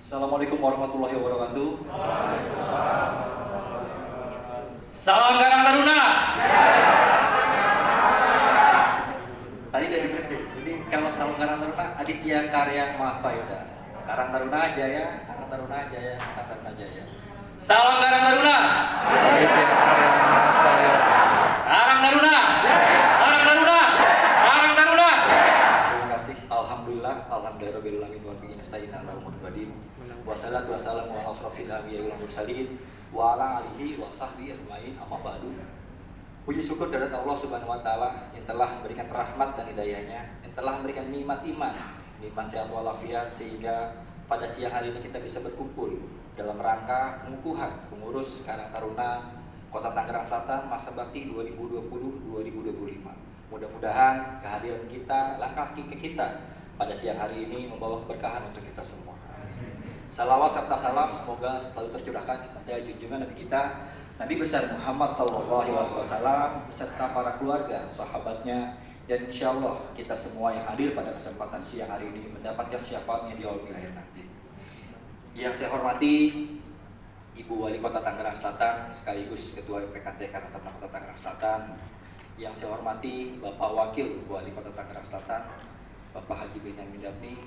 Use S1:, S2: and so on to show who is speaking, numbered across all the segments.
S1: Assalamualaikum warahmatullahi wabarakatuh. Salam Karang Taruna. Tadi dari Grepek. Jadi kalau Salam Karang Taruna, Aditya Karya Mahfayuda. Karang Taruna Jaya, Karang Taruna Jaya, Karang Taruna Jaya. Salam Karang Taruna.
S2: Aditya Karya Mahfayuda.
S1: Karang Taruna. Karang Taruna. Karang Taruna. Terima kasih. Alhamdulillah, alhamdulillahirabbil alamin wa bihi nasta'in ala umuri din. Wassalatu wassalamu ala asrofil anbiya'i wal mursalin wa ala alihi wa sahbihi ajmain, amma ba'du. Puji syukur dari Allah Subhanahu wa taala yang telah memberikan rahmat dan hidayahnya, yang telah memberikan nikmat iman, nikmat sehat walafiat, sehingga pada siang hari ini kita bisa berkumpul dalam rangka pengukuhan pengurus Karang Taruna Kota Tangerang Selatan masa bakti 2020-2025. Mudah-mudahan kehadiran kita, langkah kita pada siang hari ini membawa keberkahan untuk kita semua. Salawat serta salam semoga selalu tercurahkan kepada junjungan Nabi kita, Nabi besar Muhammad SAW, beserta para keluarga, sahabatnya, dan insya Allah kita semua yang hadir pada kesempatan siang hari ini mendapatkan syafaatnya di yaumil akhir nanti. Yang saya hormati Ibu Wali Kota Tangerang Selatan sekaligus Ketua PKT Karang Taruna Kota Tangerang Selatan. Yang saya hormati Bapak Wakil Wali Kota Tangerang Selatan, Bapak Haji Benyamin Dapni.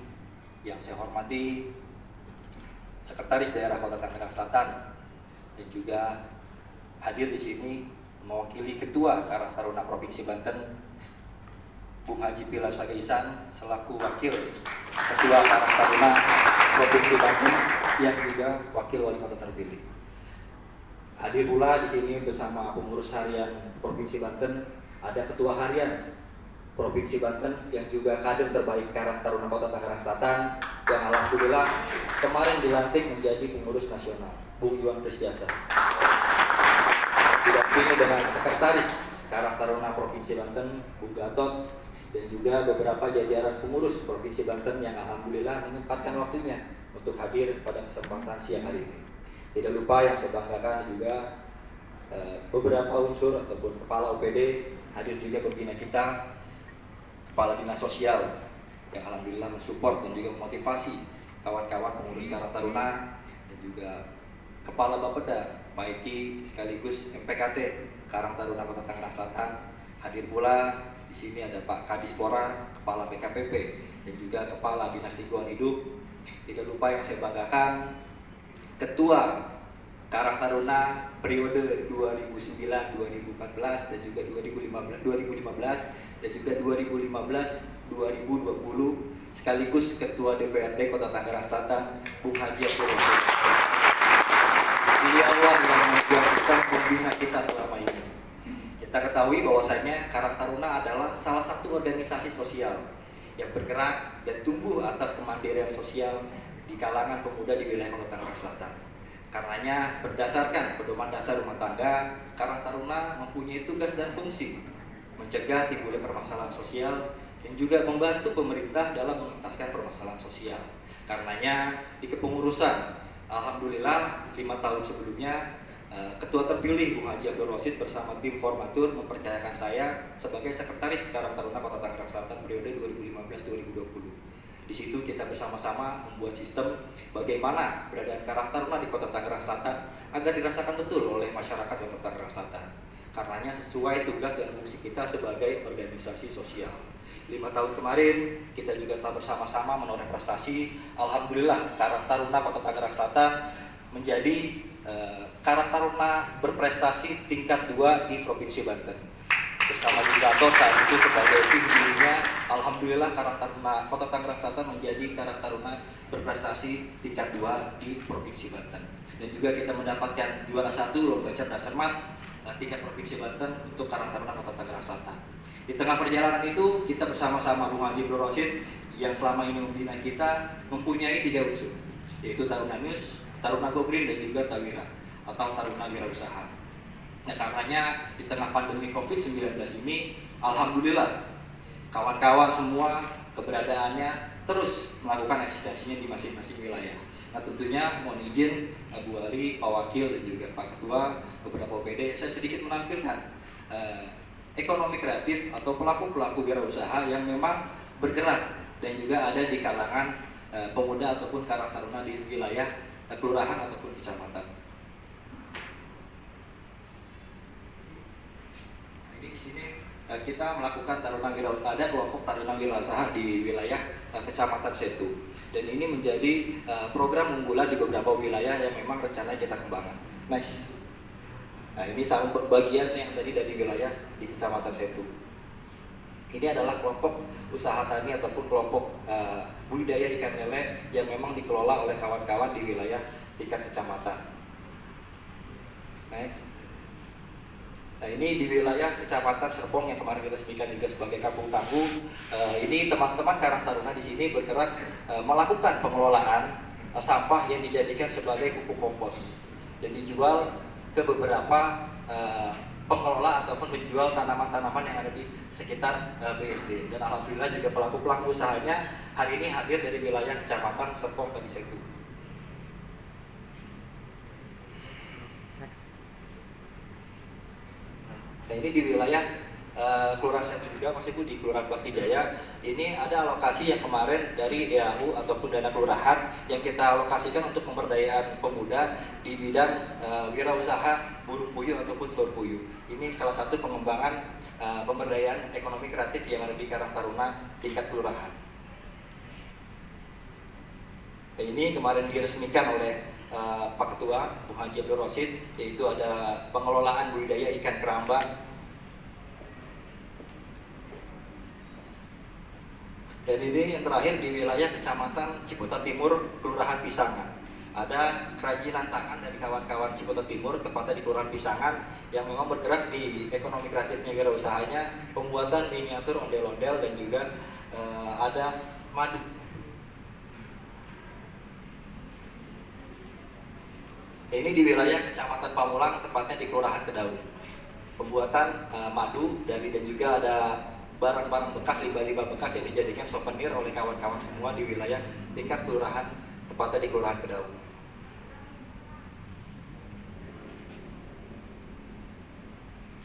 S1: Yang saya hormati Sekretaris Daerah Kota Tangerang Selatan, dan juga hadir di sini mewakili Ketua Karang Taruna Provinsi Banten, Bung Haji Pilar Sagaisan selaku Wakil Ketua Karang Taruna Provinsi Banten yang juga Wakil Wali Kota terpilih. Hadir pula di sini bersama pengurus harian Provinsi Banten, ada Ketua Harian Provinsi Banten yang juga kader terbaik Karang Taruna Kota Tangerang Selatan yang alhamdulillah kemarin dilantik menjadi pengurus nasional, Bung Iwan Prisdiasa. Didampingi dengan Sekretaris Karang Taruna Provinsi Banten, Bung Gatot, dan juga beberapa jajaran pengurus Provinsi Banten yang alhamdulillah menyempatkan waktunya untuk hadir pada kesempatan siang hari ini. Tidak lupa yang saya banggakan juga beberapa unsur ataupun kepala OPD hadir juga pembina kita, Kepala Dinas Sosial yang alhamdulillah mensupport dan juga memotivasi kawan-kawan pengurus Karang Taruna, dan juga Kepala Bapeda Pak Eki sekaligus MPKT Karang Taruna Kota Tangerang Selatan. Hadir pula di sini ada Pak Kadispora, Kepala BKPP, dan juga Kepala Dinas Lingkungan Hidup. Tidak lupa yang saya banggakan Ketua Karang Taruna periode 2009-2014 dan juga 2015 dan juga 2015-2020 sekaligus Ketua DPRD Kota Tangerang Selatan, Bung Haji Abdul Rosid. Beliaulah yang menjadikan pembina kita selama ini. Kita ketahui bahwasanya Karang Taruna adalah salah satu organisasi sosial yang bergerak dan tumbuh atas kemandirian sosial di kalangan pemuda di wilayah Kota Tangerang Selatan. Karenanya berdasarkan pedoman dasar rumah tangga, Karang Taruna mempunyai tugas dan fungsi mencegah timbulnya permasalahan sosial dan juga membantu pemerintah dalam mengentaskan permasalahan sosial. Karenanya di kepengurusan, alhamdulillah 5 tahun sebelumnya Ketua terpilih Bung Haji Abdul Rosid bersama tim formatur mempercayakan saya sebagai Sekretaris Karang Taruna Kota Tangerang Selatan periode 2015-2020. Di situ kita bersama-sama membuat sistem bagaimana keberadaan Karang Taruna di Kota Tangerang Selatan agar dirasakan betul oleh masyarakat Kota Tangerang Selatan. Karenanya sesuai tugas dan fungsi kita sebagai organisasi sosial. 5 tahun kemarin kita juga telah bersama-sama menoreh prestasi. Alhamdulillah Karang Taruna Kota Tangerang Selatan menjadi Karang Taruna berprestasi tingkat 2 di Provinsi Banten. Bersama Bung Gatot saat itu sebagai tingginya, alhamdulillah Karang Taruna Kota Tangerang Selatan menjadi Karang Taruna berprestasi tingkat 2 di Provinsi Banten. Dan juga kita mendapatkan juara 1 lomba cerdas cermat tingkat Provinsi Banten untuk Karang Taruna Kota Tangerang Selatan. Di tengah perjalanan itu kita bersama-sama Bung Haji Abdul Rosid yang selama ini membina kita mempunyai 3 unsur, yaitu Taruna News, Taruna Go Green, dan juga Tawira atau Taruna Wirausaha. Nah, karenanya di tengah pandemi COVID-19 ini, alhamdulillah kawan-kawan semua keberadaannya terus melakukan eksistensinya di masing-masing wilayah. Nah, tentunya mohon izin Bu Wali, Pak Wakil, dan juga Pak Ketua, beberapa OPD, saya sedikit menampilkan ekonomi kreatif atau pelaku-pelaku wirausaha yang memang bergerak dan juga ada di kalangan pemuda ataupun karang taruna di wilayah kelurahan ataupun kecamatan. Nah, ini di sini kita melakukan taruna wirausaha, ada kelompok taruna wirausaha di wilayah Kecamatan Setu, dan ini menjadi program unggulan di beberapa wilayah yang memang rencananya kita kembangkan. Next. Nah, ini sama bagian yang tadi dari wilayah di Kecamatan Setu. Ini adalah kelompok usaha tani ataupun kelompok budidaya ikan lele yang memang dikelola oleh kawan-kawan di wilayah tingkat kecamatan. Next. Nah, ini di wilayah Kecamatan Serpong yang kemarin diresmikan juga sebagai kampung tangguh. Ini teman-teman Karang Taruna di sini bergerak melakukan pengelolaan sampah yang dijadikan sebagai pupuk kompos dan dijual ke beberapa pengelola ataupun menjual tanaman-tanaman yang ada di sekitar BSD. Dan alhamdulillah juga pelaku-pelaku usahanya hari ini hadir dari wilayah Kecamatan Serpong tadi Setu. Nah, ini di wilayah Kelurahan Setu juga, Mas Ibu, di Kelurahan Bakti Jaya. Ini ada alokasi yang kemarin dari DAU ataupun dana kelurahan yang kita alokasikan untuk pemberdayaan pemuda di bidang wirausaha burung puyuh ataupun telur puyuh. Ini salah satu pengembangan pemberdayaan ekonomi kreatif yang ada di Karang Taruna tingkat kelurahan. Nah, ini kemarin diresmikan oleh Pak Ketua Bu Haji Abdul Rosid, yaitu ada pengelolaan budidaya ikan keramba. Dan ini yang terakhir di wilayah Kecamatan Ciputat Timur, Kelurahan Pisangan. Ada kerajinan tangan dari kawan-kawan Ciputat Timur, tepatnya di Kelurahan Pisangan, yang memang bergerak di ekonomi kreatifnya wirausahanya, pembuatan miniatur ondel-ondel dan juga ada madu. Ini di wilayah Kecamatan Pamulang, tepatnya di Kelurahan Kedaung. Pembuatan madu dan juga ada barang-barang bekas, limbah-limbah bekas yang dijadikan souvenir oleh kawan-kawan semua di wilayah tingkat kelurahan, tepatnya di Kelurahan Kedaung.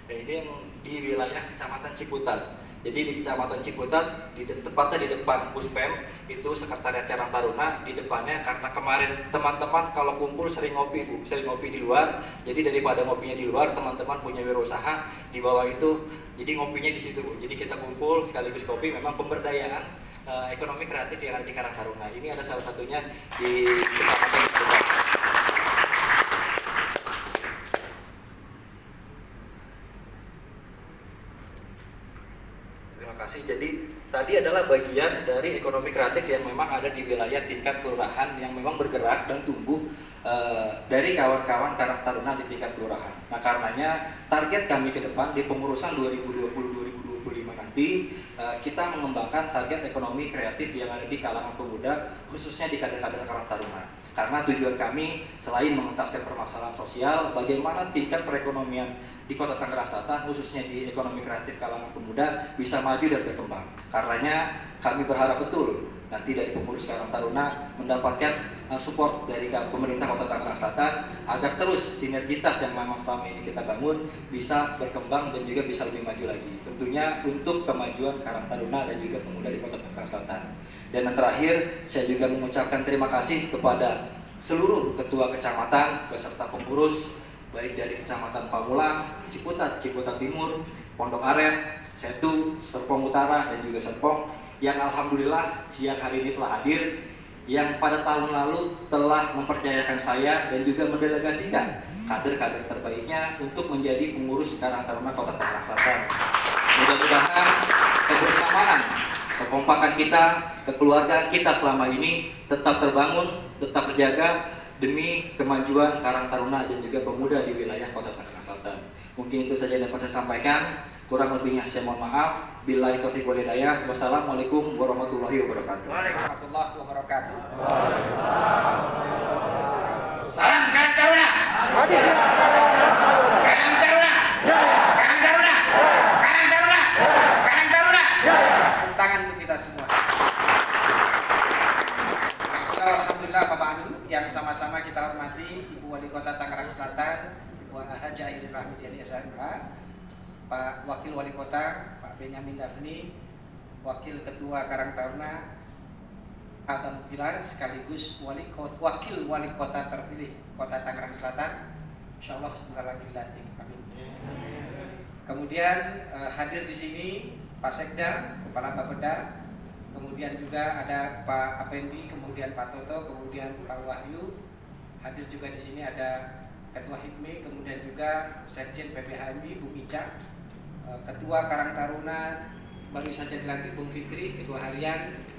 S1: Nah, ini yang di wilayah Kecamatan Ciputat. Jadi di Kecamatan Ciputat, tepatnya di depan Puspem, itu Sekretariat Karang Taruna. Di depannya, karena kemarin teman-teman kalau kumpul sering ngopi di luar. Jadi daripada ngopinya di luar, teman-teman punya wirausaha di bawah itu, jadi ngopinya di situ, Bu. Jadi kita kumpul sekaligus kopi, memang pemberdayaan ekonomi kreatif yang ada di Karang Taruna. Ini ada salah satunya di Kecamatan Ciputat. Jadi tadi adalah bagian dari ekonomi kreatif yang memang ada di wilayah tingkat kelurahan yang memang bergerak dan tumbuh dari kawan-kawan Karang Taruna di tingkat kelurahan. Nah, karenanya target kami ke depan di pengurusan 2020-2025 nanti kita mengembangkan target ekonomi kreatif yang ada di kalangan pemuda, khususnya di kader-kader Karang Taruna. Karena tujuan kami selain mengentaskan permasalahan sosial, bagaimana tingkat perekonomian di Kota Tangerang Selatan, khususnya di ekonomi kreatif kalangan pemuda, bisa maju dan berkembang. Karenanya kami berharap betul nanti dari pengurus Karang Taruna mendapatkan support dari pemerintah Kota Tangerang Selatan agar terus sinergitas yang memang selama ini kita bangun bisa berkembang dan juga bisa lebih maju lagi. Tentunya untuk kemajuan Karang Taruna dan juga pemuda di Kota Tangerang Selatan. Dan yang terakhir, saya juga mengucapkan terima kasih kepada seluruh ketua kecamatan beserta pengurus baik dari Kecamatan Pamulang, Ciputat, Ciputat Timur, Pondok Aren, Setu, Serpong Utara, dan juga Serpong yang alhamdulillah siang hari ini telah hadir, yang pada tahun lalu telah mempercayakan saya dan juga mendelegasikan kader-kader terbaiknya untuk menjadi pengurus Karang Taruna Kota Tangerang Selatan. Mudah-mudahan kebersamaan, kekompakan kita, kekeluargaan kita selama ini tetap terbangun, tetap terjaga demi kemajuan Karang Taruna dan juga pemuda di wilayah Kota Tangerang Selatan. Mungkin itu saja yang dapat saya sampaikan. Kurang lebihnya saya mohon maaf. Billahi taufiq wal hidayah. Wassalamualaikum warahmatullahi wabarakatuh.
S3: Waalaikumsalam warahmatullahi wabarakatuh. Salam Karang Taruna. Karang Taruna. Karang Taruna. Karang Taruna. Karang Taruna. Tepuk tangan untuk kita semua. Alhamdulillah Bapak Anu yang sama-sama kita hormati Ibu Wali Kota Tangerang Selatan, Ibu Haji Airi Rahmitiani SMK, Pak Wakil Wali Kota Pak Benyamin Dafni, Wakil Ketua Karang Taruna Abang Pilar sekaligus wakil wali kota terpilih Kota Tangerang Selatan. Insya Allah sebentar lagi dilantik. Amin. Kemudian hadir di sini Pak Sekda, Kepala Bapeda, kemudian juga ada Pak Apendi, kemudian Pak Toto, kemudian Pak Wahyu. Hadir juga di sini ada Ketua HIPMI, kemudian juga Sekjen PPHMI Bu Ica, Ketua Karang Taruna baru saja dilantik Bung Fikri, Ketua Harian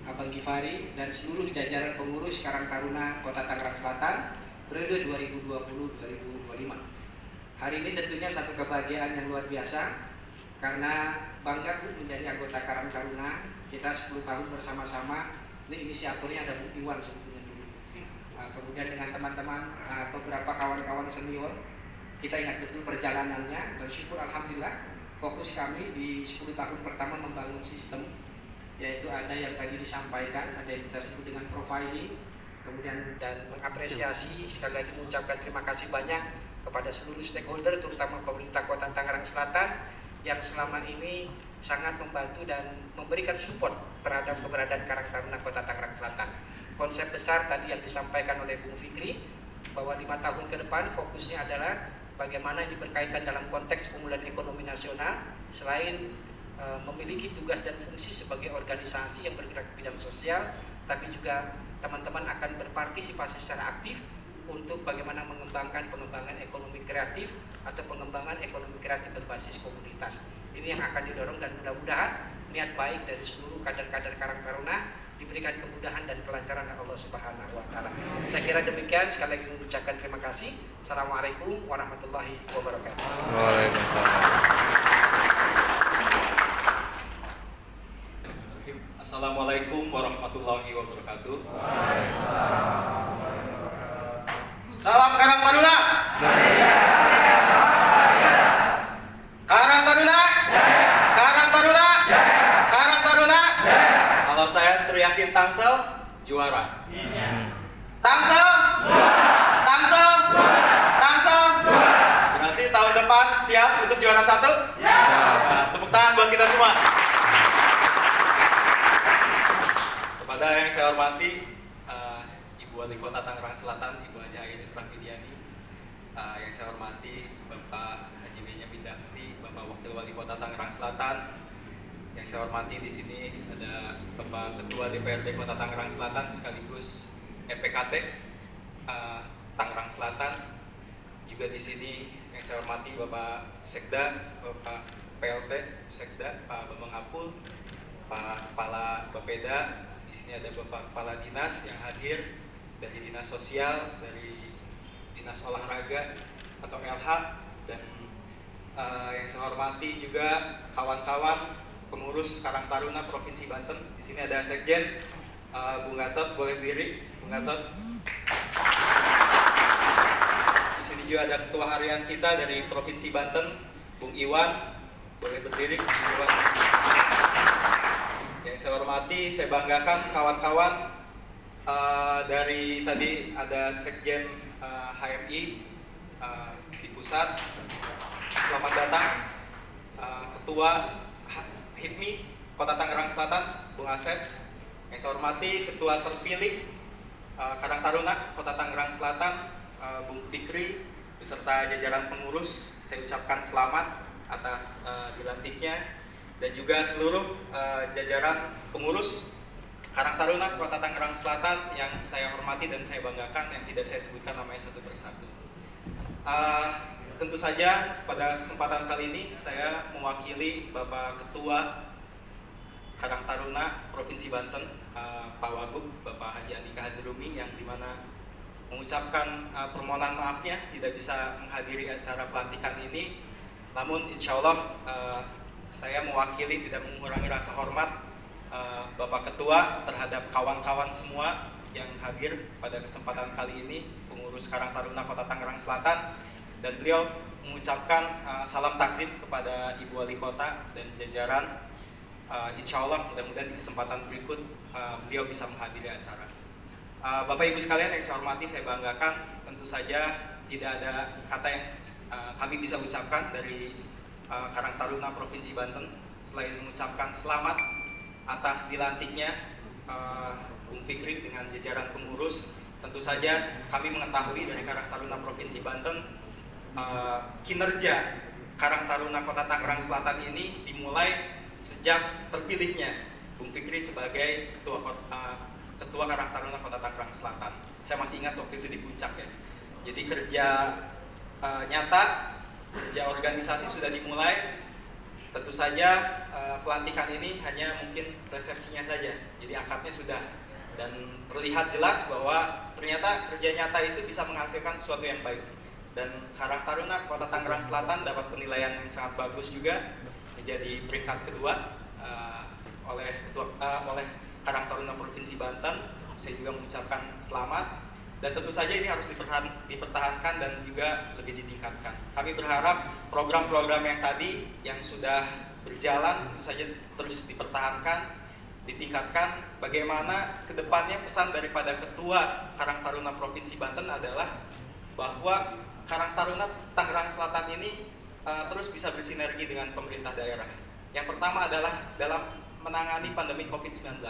S3: Abang Gifari, dan seluruh jajaran pengurus Karang Taruna Kota Tangerang Selatan periode 2020-2025. Hari ini tentunya satu kebahagiaan yang luar biasa karena bangga menjadi anggota Karang Taruna. Kita 10 tahun bersama-sama. Ini inisiatornya ada Bu Iwan sebetulnya dulu. Kemudian dengan teman-teman beberapa kawan-kawan senior, kita ingat betul perjalanannya dan syukur alhamdulillah fokus kami di 10 tahun pertama membangun sistem, yaitu ada yang tadi disampaikan, ada yang kita sebut dengan profiling, kemudian dan mengapresiasi, sekali lagi mengucapkan terima kasih banyak kepada seluruh stakeholder, terutama pemerintah Kota Tangerang Selatan yang selama ini sangat membantu dan memberikan support terhadap keberadaan Karang Taruna Kota Tangerang Selatan. Konsep besar tadi yang disampaikan oleh Bung Fikri bahwa 5 tahun ke depan fokusnya adalah bagaimana ini berkaitan dalam konteks pemulihan ekonomi nasional, selain memiliki tugas dan fungsi sebagai organisasi yang bergerak di bidang sosial, tapi juga teman-teman akan berpartisipasi secara aktif untuk bagaimana mengembangkan pengembangan ekonomi kreatif atau pengembangan ekonomi kreatif berbasis komunitas. Ini yang akan didorong dan mudah-mudahan niat baik dari seluruh kader-kader Karang Taruna diberikan kemudahan dan kelancaran oleh Allah Subhanahu wa taala. Saya kira demikian, sekali lagi mengucapkan terima kasih. Assalamualaikum warahmatullahi wabarakatuh.
S2: Waalaikumsalam.
S1: Assalamualaikum warahmatullahi wabarakatuh.
S4: Salam Karang Taruna. Karang Taruna. Karang Taruna. Karang Taruna.
S1: Kalau saya teriakin Tangsel, juara.
S4: Tangsel. Tangsel. Tangsel.
S1: Berarti tahun depan siap untuk juara 1? Nah, tepuk tangan buat kita semua. Kepada yang saya hormati, Ibu Wali Kota Tangerang Selatan, Ibu Haji Airin Rahmidiani, yang saya hormati Bapak Haji Benyamin Dakti, Bapak Wakil Wali Kota Tangerang Selatan, yang saya hormati di sini ada Bapak Ketua DPRD Kota Tangerang Selatan sekaligus EPKT Tangerang Selatan. Juga di sini yang saya hormati Bapak Sekda, Bapak PLT Sekda, Pak Bambang Apul, Pak Kepala Bapeda. Di sini ada Bapak Kepala Dinas yang hadir dari Dinas Sosial, dari Dinas Olahraga atau LH, dan yang saya hormati juga kawan-kawan pengurus Karang Taruna Provinsi Banten. Di sini ada Sekjen Bung Gatot, boleh berdiri Bung Gatot. Di sini juga ada Ketua Harian kita dari Provinsi Banten, Bung Iwan, boleh berdiri Bung Iwan. Yang saya hormati, saya banggakan kawan-kawan dari tadi ada Sekjen HMI di pusat. Selamat datang Ketua HIPMI Kota Tangerang Selatan, Bung Asep. Yang saya hormati Ketua terpilih Karang Taruna Kota Tangerang Selatan, Bung Fikri, beserta jajaran pengurus. Saya ucapkan selamat atas dilantiknya, dan juga seluruh jajaran pengurus Karang Taruna Kota Tangerang Selatan yang saya hormati dan saya banggakan, yang tidak saya sebutkan namanya satu persatu. Tentu saja pada kesempatan kali ini saya mewakili Bapak Ketua Karang Taruna Provinsi Banten, Pak Wagub, Bapak Haji Andika Hazrumi, yang dimana mengucapkan permohonan maafnya tidak bisa menghadiri acara pelantikan ini. Namun insya Allah saya mewakili, tidak mengurangi rasa hormat Bapak Ketua terhadap kawan-kawan semua yang hadir pada kesempatan kali ini, pengurus Karang Taruna Kota Tangerang Selatan, dan beliau mengucapkan salam takzim kepada Ibu Wali Kota dan jajaran. Insya Allah mudah-mudahan di kesempatan berikut beliau bisa menghadiri acara. Bapak Ibu sekalian yang saya hormati, saya banggakan, tentu saja tidak ada kata yang kami bisa ucapkan dari Karang Taruna Provinsi Banten selain mengucapkan selamat atas dilantiknya
S5: Bung Fikri dengan jajaran pengurus. Tentu saja kami mengetahui dari Karang Taruna Provinsi Banten, kinerja Karang Taruna Kota Tangerang Selatan ini dimulai sejak terpilihnya Bung Fikri sebagai ketua Karang Taruna Kota Tangerang Selatan. Saya masih ingat waktu itu di puncak ya. Jadi kerja nyata, kerja organisasi sudah dimulai. Tentu saja pelantikan ini hanya mungkin resepsinya saja. Jadi akadnya sudah, dan terlihat jelas bahwa ternyata kerja nyata itu bisa menghasilkan sesuatu yang baik. Dan Karang Taruna Kota Tangerang Selatan dapat penilaian yang sangat bagus juga, menjadi peringkat kedua oleh Karang Taruna Provinsi Banten. Saya juga mengucapkan selamat, dan tentu saja ini harus dipertahankan dan juga lebih ditingkatkan. Kami berharap program-program yang tadi yang sudah berjalan tentu saja terus dipertahankan, ditingkatkan. Bagaimana kedepannya pesan daripada Ketua Karang Taruna Provinsi Banten adalah bahwa Karang Taruna Tangerang Selatan ini terus bisa bersinergi dengan pemerintah daerah. Yang pertama adalah dalam menangani pandemi COVID-19.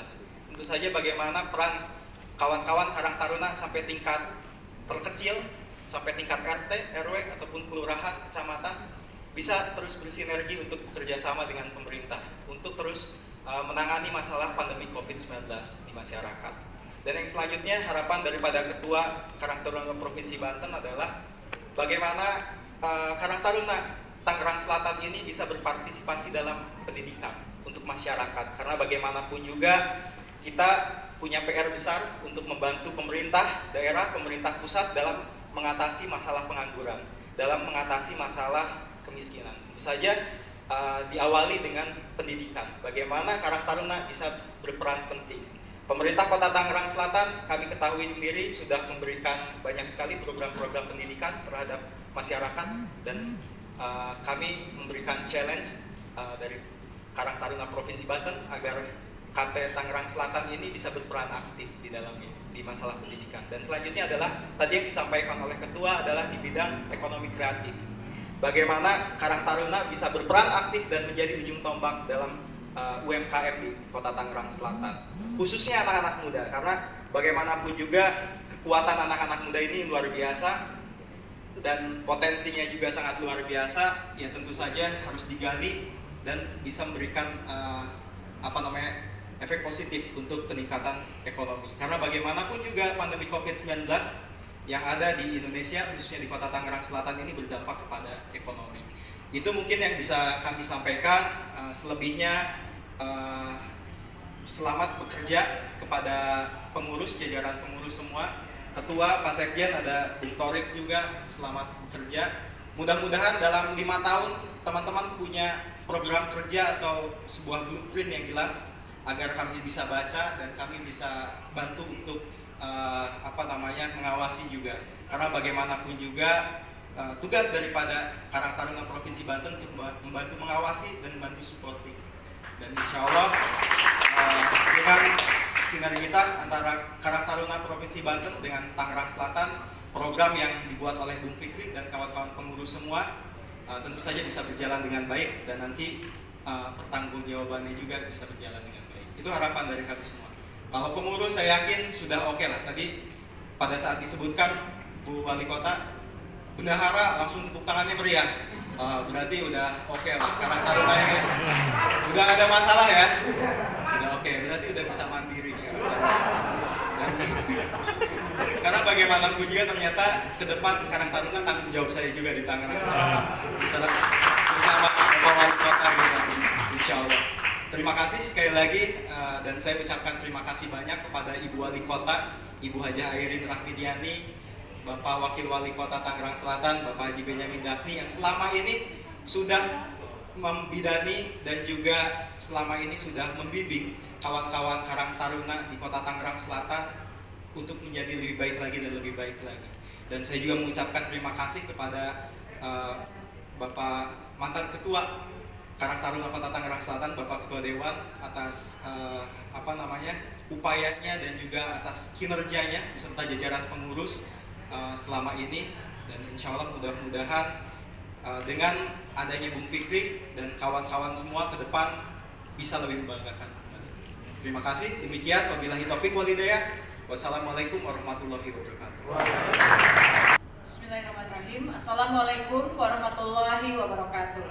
S5: Tentu saja bagaimana peran kawan-kawan Karang Taruna sampai tingkat terkecil, sampai tingkat RT, RW, ataupun kelurahan, kecamatan, bisa terus bersinergi untuk bekerjasama dengan pemerintah untuk terus menangani masalah pandemi COVID-19 di masyarakat. Dan yang selanjutnya, harapan daripada Ketua Karang Taruna Provinsi Banten adalah bagaimana Karang Taruna Tangerang Selatan ini bisa berpartisipasi dalam pendidikan untuk masyarakat. Karena bagaimanapun juga kita punya PR besar untuk membantu pemerintah daerah, pemerintah pusat dalam mengatasi masalah pengangguran, dalam mengatasi masalah kemiskinan. Tentu saja diawali dengan pendidikan. Bagaimana Karang Taruna bisa berperan penting. Pemerintah Kota Tangerang Selatan, kami ketahui sendiri, sudah memberikan banyak sekali program-program pendidikan terhadap masyarakat, dan kami memberikan challenge dari Karang Taruna Provinsi Banten agar KT Tangerang Selatan ini bisa berperan aktif di dalamnya di masalah pendidikan. Dan selanjutnya adalah tadi yang disampaikan oleh Ketua adalah di bidang ekonomi kreatif. Bagaimana Karang Taruna bisa berperan aktif dan menjadi ujung tombak dalam UMKM di Kota Tangerang Selatan, khususnya anak-anak muda, karena bagaimanapun juga kekuatan anak-anak muda ini luar biasa dan potensinya juga sangat luar biasa. Ya tentu saja harus digali dan bisa memberikan efek positif untuk peningkatan ekonomi. Karena bagaimanapun juga pandemi COVID-19 yang ada di Indonesia, khususnya di Kota Tangerang Selatan ini berdampak kepada ekonomi. Itu mungkin yang bisa kami sampaikan. Selebihnya selamat bekerja kepada pengurus, jajaran pengurus semua, Ketua, Pak Sekjen, ada Bung Torik juga, selamat bekerja. Mudah-mudahan dalam 5 tahun teman-teman punya program kerja atau sebuah blueprint yang jelas agar kami bisa baca dan kami bisa bantu untuk mengawasi juga. Karena bagaimanapun juga tugas daripada Karang Taruna Provinsi Banten untuk membantu mengawasi dan membantu supporting. Dan insya Allah dengan sinergitas antara Karang Taruna Provinsi Banten dengan Tangerang Selatan, program yang dibuat oleh Bung Fikri dan kawan-kawan pengurus semua tentu saja bisa berjalan dengan baik, dan nanti pertanggungjawabannya juga bisa berjalan dengan baik. Itu harapan dari kami semua. Kalau pengurus saya yakin sudah oke lah. Tadi pada saat disebutkan Bu Wali Kota, bendahara langsung tepuk tangannya meriah. Berarti udah oke lah. Karang Taruna ini udah gak ada masalah ya. Udah oke, berarti udah bisa mandiri ya. Karena bagaimanapun juga ternyata ke depan Karang Taruna tanggung jawab saya juga di Tangerang Selatan. Bersama Bapak Wali Kota gitu, insya Allah. Terima kasih sekali lagi, dan saya ucapkan terima kasih banyak kepada Ibu Wali Kota, Ibu Hajah Airin Rahmidiani, Bapak Wakil Wali Kota Tangerang Selatan, Bapak Haji Benyamin Daphni, yang selama ini sudah membidani dan juga selama ini sudah membimbing kawan-kawan Karang Taruna di Kota Tangerang Selatan untuk menjadi lebih baik lagi dan lebih baik lagi. Dan saya juga mengucapkan terima kasih kepada Bapak mantan Ketua Karang Taruna Kota Tangerang Selatan, Bapak Ketua Dewan, atas upayanya dan juga atas kinerjanya beserta jajaran pengurus selama ini. Dan insya Allah mudah-mudahan dengan adanya Bung Fikri dan kawan-kawan semua ke depan bisa lebih membanggakan. Terima kasih. Demikian wabillahi taufiq wal hidayah. Wassalamualaikum warahmatullahi wabarakatuh.
S6: Bismillahirrahmanirrahim. Assalamualaikum warahmatullahi wabarakatuh.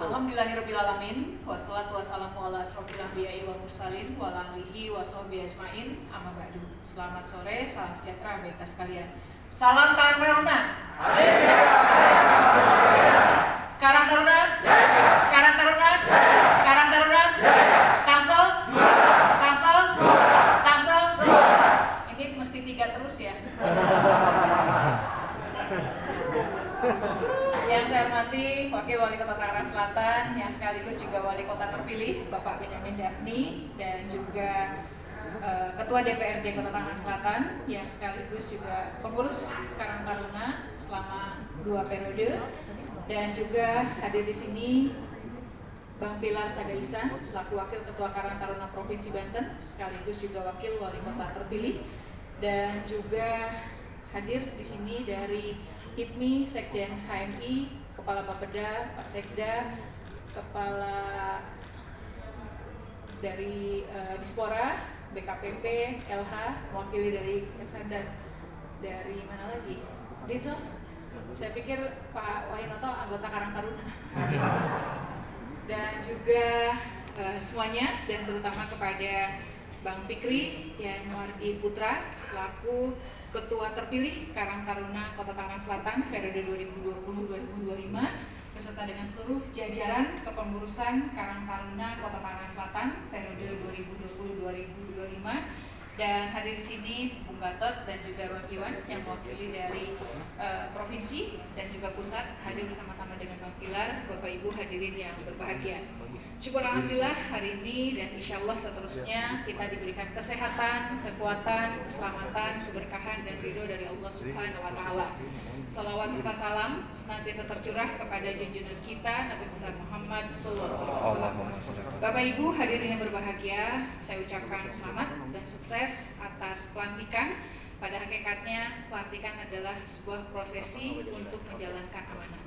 S6: Alhamdulillahirrahmanirrahim. Wassalatu wassalamu ala asrofil anbiya'i wal mursalin wa ala alihi wa sahbihi ajma'in. Amma ba'du. Selamat sore, salam sejahtera bagi kita sekalian. Salam Karang Taruna. Karang Taruna. Karang Taruna. Karang Taruna. Tangsel. Tangsel. Tangsel. Ini mesti 3 terus ya. Yang saya hormati Wakil Wali Kota Tangerang Selatan yang sekaligus juga Wali Kota terpilih Bapak Benyamin Daphni dan juga Ketua DPRD Kota Tangerang Selatan yang sekaligus juga pengurus Karang Taruna selama 2 periode, dan juga hadir di sini Bang Pilar Sagaisa selaku Wakil Ketua Karang Taruna Provinsi Banten sekaligus juga Wakil Wali Kota terpilih, dan juga hadir di sini dari HIPMI, Sekjen HMI, Kepala Bapeda, Pak Sekda, Kepala dari Dispora, BKPP, LH, mewakili dari dan dari mana lagi? Dinsos. Saya pikir Pak Wahinoto anggota Karang Taruna. Dan juga semuanya, dan terutama kepada Bang Fikri Yanuardi Putra selaku Ketua terpilih Karang Taruna Kota Tangerang Selatan periode 2020-2025 beserta dengan seluruh jajaran kepengurusan Karang Taruna Kota Tangerang Selatan periode 2020-2025, dan hadir di sini Bung Gatot dan juga Bang Iwan yang mewakili dari provinsi dan juga pusat hadir bersama-sama dengan Bang Pilar. Bapak Ibu hadirin yang berbahagia, syukur alhamdulillah hari ini dan insya Allah seterusnya kita diberikan kesehatan, kekuatan, keselamatan, keberkahan dan ridho dari Allah Subhanahu wa Ta'ala. Salawat serta salam senantiasa tercurah kepada junjungan kita Nabi besar Muhammad SAW. Bapak Ibu hadirin yang berbahagia, saya ucapkan selamat dan sukses atas pelantikan. Pada hakikatnya pelantikan adalah sebuah prosesi untuk menjalankan amanah,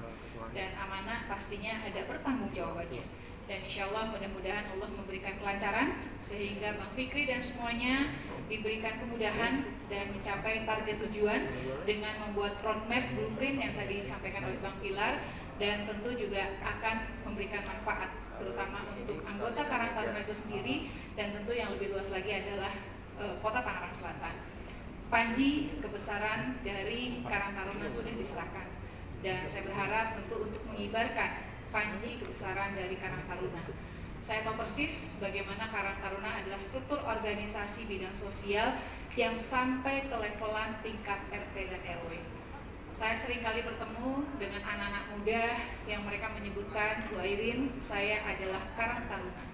S6: dan amanah pastinya ada pertanggungjawabannya. Dan insya Allah mudah-mudahan Allah memberikan kelancaran sehingga Bang Fikri dan semuanya diberikan kemudahan dan mencapai target tujuan dengan membuat roadmap blueprint yang tadi disampaikan oleh Bang Pilar, dan tentu juga akan memberikan manfaat terutama untuk anggota Karang Taruna itu sendiri, dan tentu yang lebih luas lagi adalah Kota Tangerang Selatan. Panji kebesaran dari Karang Taruna sudah diserahkan, dan saya berharap tentu untuk mengibarkan panji kebesaran dari Karang Taruna. Saya tahu persis bagaimana Karang Taruna adalah struktur organisasi bidang sosial yang sampai ke levelan tingkat RT dan RW. Saya seringkali bertemu dengan anak-anak muda yang mereka menyebutkan, Bu Airin, saya adalah Karang Taruna.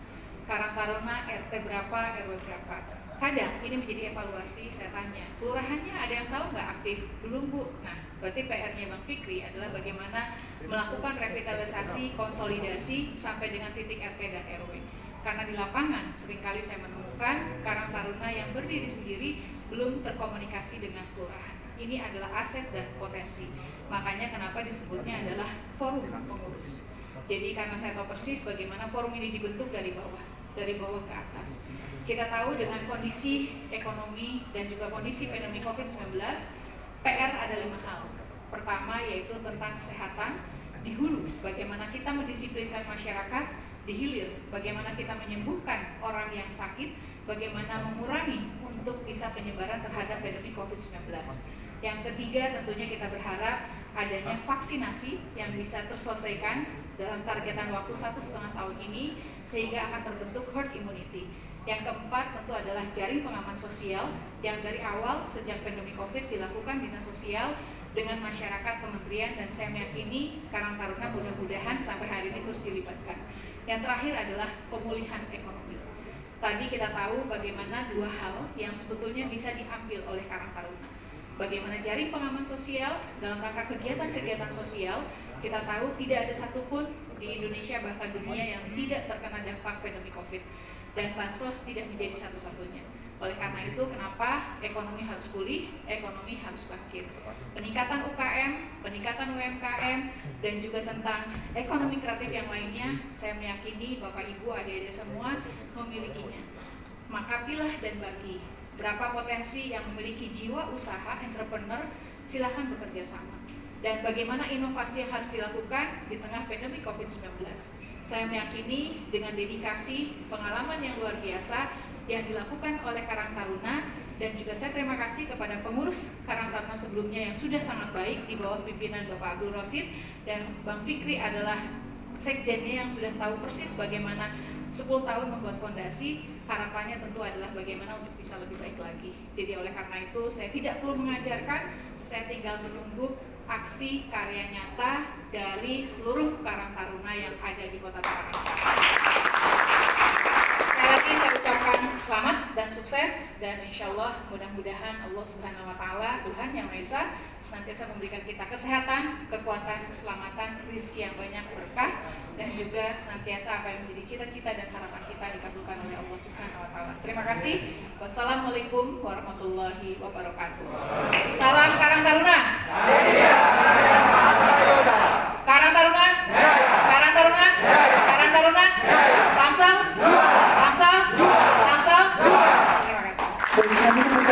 S6: Karang Taruna RT berapa, RW berapa. Kadang ini menjadi evaluasi, saya tanya, kelurahannya ada yang tahu nggak aktif? Belum Bu. Nah, berarti PR-nya Bang Fikri adalah bagaimana melakukan revitalisasi, konsolidasi sampai dengan titik RT dan RW. Karena di lapangan seringkali saya menemukan Karang Taruna yang berdiri sendiri belum terkomunikasi dengan kelurahan. Ini adalah aset dan potensi. Makanya kenapa disebutnya adalah forum pengurus. Jadi karena saya tahu persis bagaimana forum ini dibentuk dari bawah ke atas. Kita tahu dengan kondisi ekonomi dan juga kondisi pandemi COVID-19, PR ada 5 hal. Pertama yaitu tentang kesehatan, di hulu bagaimana kita mendisiplinkan masyarakat, di hilir bagaimana kita menyembuhkan orang yang sakit, bagaimana mengurangi untuk bisa penyebaran terhadap pandemi COVID-19. Yang ketiga tentunya kita berharap adanya vaksinasi yang bisa terselesaikan dalam targetan waktu 1,5 tahun ini sehingga akan terbentuk herd immunity. Yang keempat tentu adalah jaring pengaman sosial yang dari awal sejak pandemi COVID dilakukan dinas sosial dengan masyarakat, kementerian, dan saya meyakini Karang Taruna mudah-mudahan sampai hari ini terus dilibatkan. Yang terakhir adalah pemulihan ekonomi. Tadi kita tahu bagaimana 2 hal yang sebetulnya bisa diambil oleh Karang Taruna. Bagaimana jaring pengaman sosial dalam rangka kegiatan-kegiatan sosial, kita tahu tidak ada satupun di Indonesia bahkan dunia yang tidak terkena dampak pandemi COVID. Dan bansos tidak menjadi satu-satunya. Oleh karena itu, kenapa ekonomi harus pulih, ekonomi harus bangkit. Peningkatan UKM, peningkatan UMKM, dan juga tentang ekonomi kreatif yang lainnya, saya meyakini Bapak Ibu, adik-adik semua memilikinya. Maka pilih dan bagi. Berapa potensi yang memiliki jiwa usaha, entrepreneur, silahkan bekerja sama. Dan bagaimana inovasi yang harus dilakukan di tengah pandemi COVID-19. Saya meyakini dengan dedikasi, pengalaman yang luar biasa yang dilakukan oleh Karang Taruna, dan juga saya terima kasih kepada pengurus Karang Taruna sebelumnya yang sudah sangat baik di bawah pimpinan Bapak Abdul Rosid, dan Bang Fikri adalah sekjennya yang sudah tahu persis bagaimana 10 tahun membuat fondasi. Harapannya tentu adalah bagaimana untuk bisa lebih baik lagi. Jadi oleh karena itu saya tidak perlu mengajarkan, saya tinggal menunggu aksi karya nyata dari seluruh Karang Taruna yang ada di Kota Tangerang Selatan. Sekali lagi saya ucapkan selamat dan sukses, dan insya Allah mudah-mudahan Allah Subhanahu Wa Taala, Tuhan Yang Maha Esa, senantiasa memberikan kita kesehatan, kekuatan, keselamatan, rezeki yang banyak, berkah, dan juga senantiasa apa yang menjadi cita-cita dan harapan kita dikabulkan oleh Allah Subhanahu Wa Taala. Terima kasih. Wassalamualaikum warahmatullahi wabarakatuh. Salam